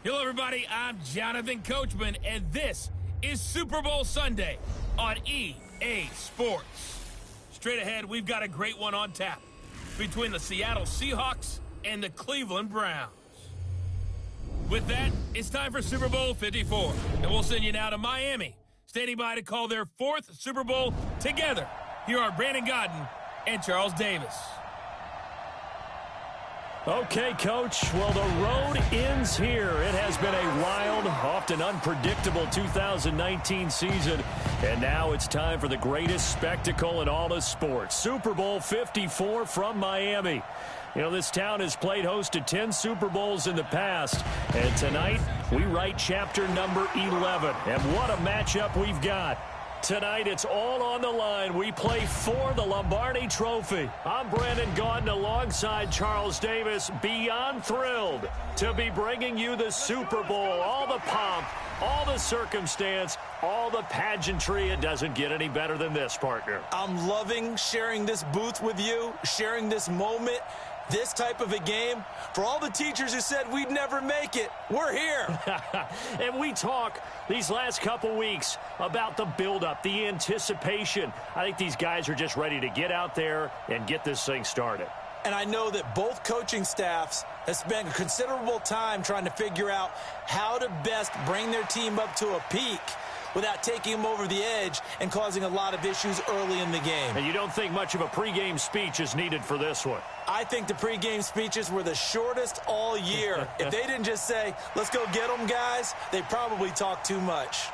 Hello, everybody. I'm Jonathan Coachman, and this is Super Bowl Sunday on EA Sports. Straight ahead, we've got a great one on tap between the Seattle Seahawks and the Cleveland Browns. With that, it's time for Super Bowl 54, and we'll send you now to Miami, standing by to call their fourth Super Bowl together. Here are Brandon Godden and Charles Davis. Okay, Coach. Well, the road ends here. It has been a wild, often unpredictable 2019 season. And now it's time for the greatest spectacle in all of sports. Super Bowl 54 from Miami. You know, this town has played host to 10 Super Bowls in the past. And tonight, we write chapter number 11. And what a matchup we've got. Tonight, it's all on the line. We play for the Lombardi Trophy. I'm Brandon Gaudin alongside Charles Davis. Beyond thrilled to be bringing you the Super Bowl. All the pomp, all the circumstance, all the pageantry. It doesn't get any better than this, partner. I'm loving sharing this booth with you, sharing this moment. This type of a game, for all the teachers who said we'd never make it, we're here. And we talk these last couple weeks about the buildup, the anticipation. I think these guys are just ready to get out there and get this thing started. And I know that both coaching staffs have spent a considerable time trying to figure out how to best bring their team up to a peak without taking them over the edge and causing a lot of issues early in the game. And you don't think much of a pregame speech is needed for this one? I think the pregame speeches were the shortest all year. If they didn't just say, let's go get them, guys, they probably talked too much.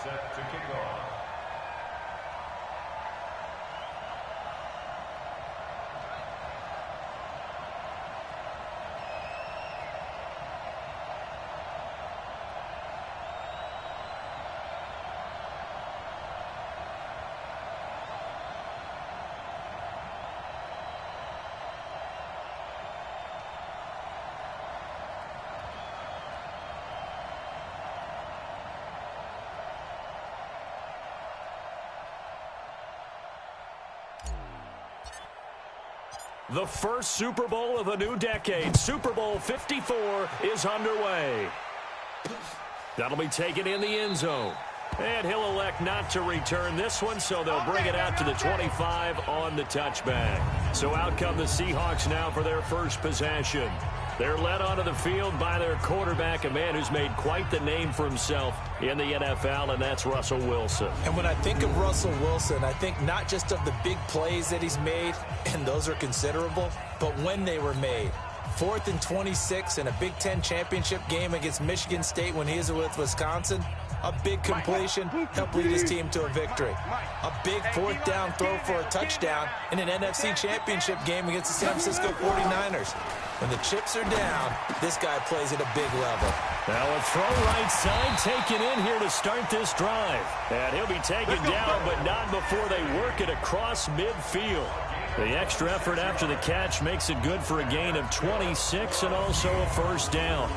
set to kick off. The first Super Bowl of a new decade, Super Bowl 54, is underway. That'll be taken in the end zone. And he'll elect not to return this one, so they'll bring it out to the 25 on the touchback. So out come the Seahawks now for their first possession. They're led onto the field by their quarterback, a man who's made quite the name for himself in the NFL, and that's Russell Wilson. And when I think of Russell Wilson, I think not just of the big plays that he's made, and those are considerable, but when they were made. 4th and 26 in a Big Ten championship game against Michigan State when he was with Wisconsin. A big completion helped lead his team to a victory. A big 4th down throw for a touchdown in an NFC championship game against the San Francisco 49ers. When the chips are down, this guy plays at a big level. Now a throw right side taken in here to start this drive. And he'll be taken down, but not before they work it across midfield. The extra effort after the catch makes it good for a gain of 26 and also a first down.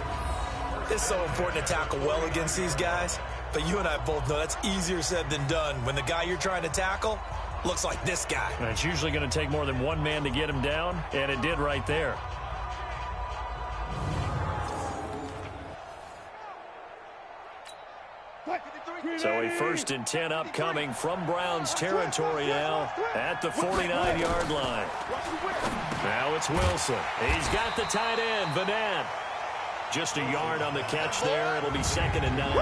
It's so important to tackle well against these guys, but you and I both know that's easier said than done when the guy you're trying to tackle looks like this guy. And it's usually going to take more than one man to get him down, and it did right there. So a 1st and 10 upcoming from Browns territory now at the 49-yard line. Now it's Wilson. He's got the tight end, Vanette. Just a yard on the catch there. It'll be 2nd and 9.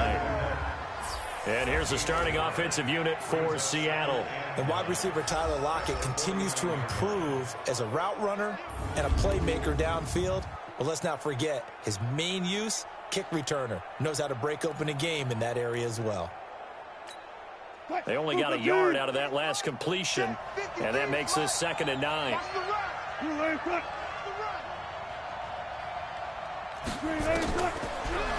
And here's the starting offensive unit for Seattle. And wide receiver Tyler Lockett continues to improve as a route runner and a playmaker downfield. But let's not forget his main use, kick returner. Knows how to break open a game in that area as well. They only got a yard out of that last completion, and that makes this 2nd and 9.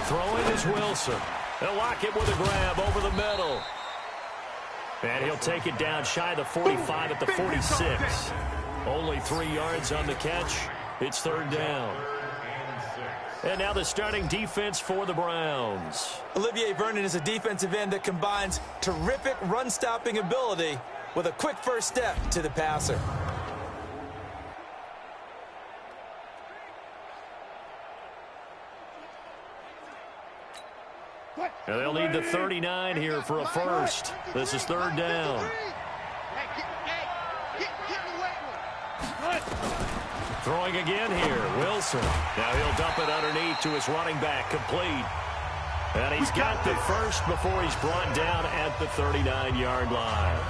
Throwing is Wilson. They'll lock it with a grab over the middle. And he'll take it down shy of the 45 at the 46. Only 3 yards on the catch. It's 3rd down. And now the starting defense for the Browns. Olivier Vernon is a defensive end that combines terrific run-stopping ability with a quick first step to the passer. And they'll need the 39 here for a first. This is 3rd down. Throwing again here, Wilson. Now he'll dump it underneath to his running back, complete. And he's got the first before he's brought down at the 39-yard line.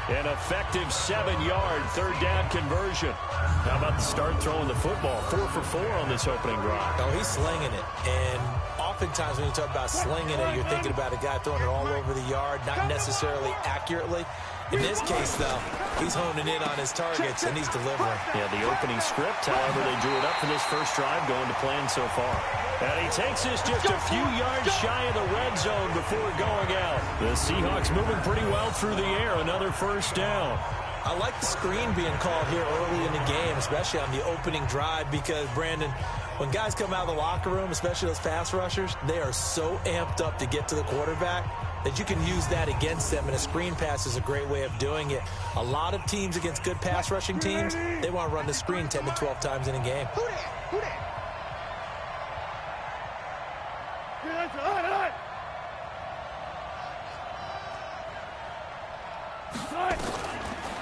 An effective 7-yard 3rd down conversion. How about the start throwing the football? 4 for 4 on this opening drive. Oh, he's slinging it. And oftentimes when you talk about slinging it, you're thinking about a guy throwing it all over the yard, not necessarily accurately. In this case, though, he's honing in on his targets, and he's delivering. Yeah, the opening script, however, they drew it up for this first drive going to plan so far. And he takes this just a few yards shy of the red zone before going out. The Seahawks moving pretty well through the air. Another first down. I like the screen being called here early in the game, especially on the opening drive, because, Brandon, when guys come out of the locker room, especially those pass rushers, they are so amped up to get to the quarterback that you can use that against them, and a screen pass is a great way of doing it. A lot of teams against good pass rushing teams, they want to run the screen 10 to 12 times in a game.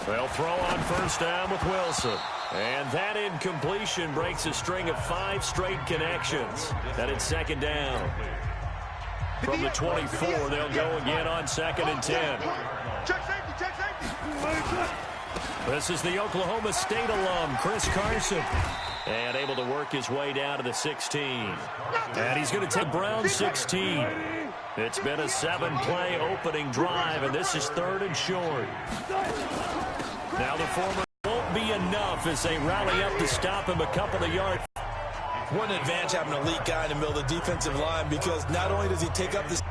They'll throw on first down with Wilson. And that incompletion breaks a string of 5 straight connections. And it's 2nd down. From the 24, they'll go again on 2nd and 10. This is the Oklahoma State alum, Chris Carson. And able to work his way down to the 16. And he's going to take Brown 16. It's been a 7-play opening drive, and this is 3rd and short. Now the former won't be enough as they rally up to stop him a couple of yards. What an advantage having an elite guy in the middle of the defensive line, because not only does he take up this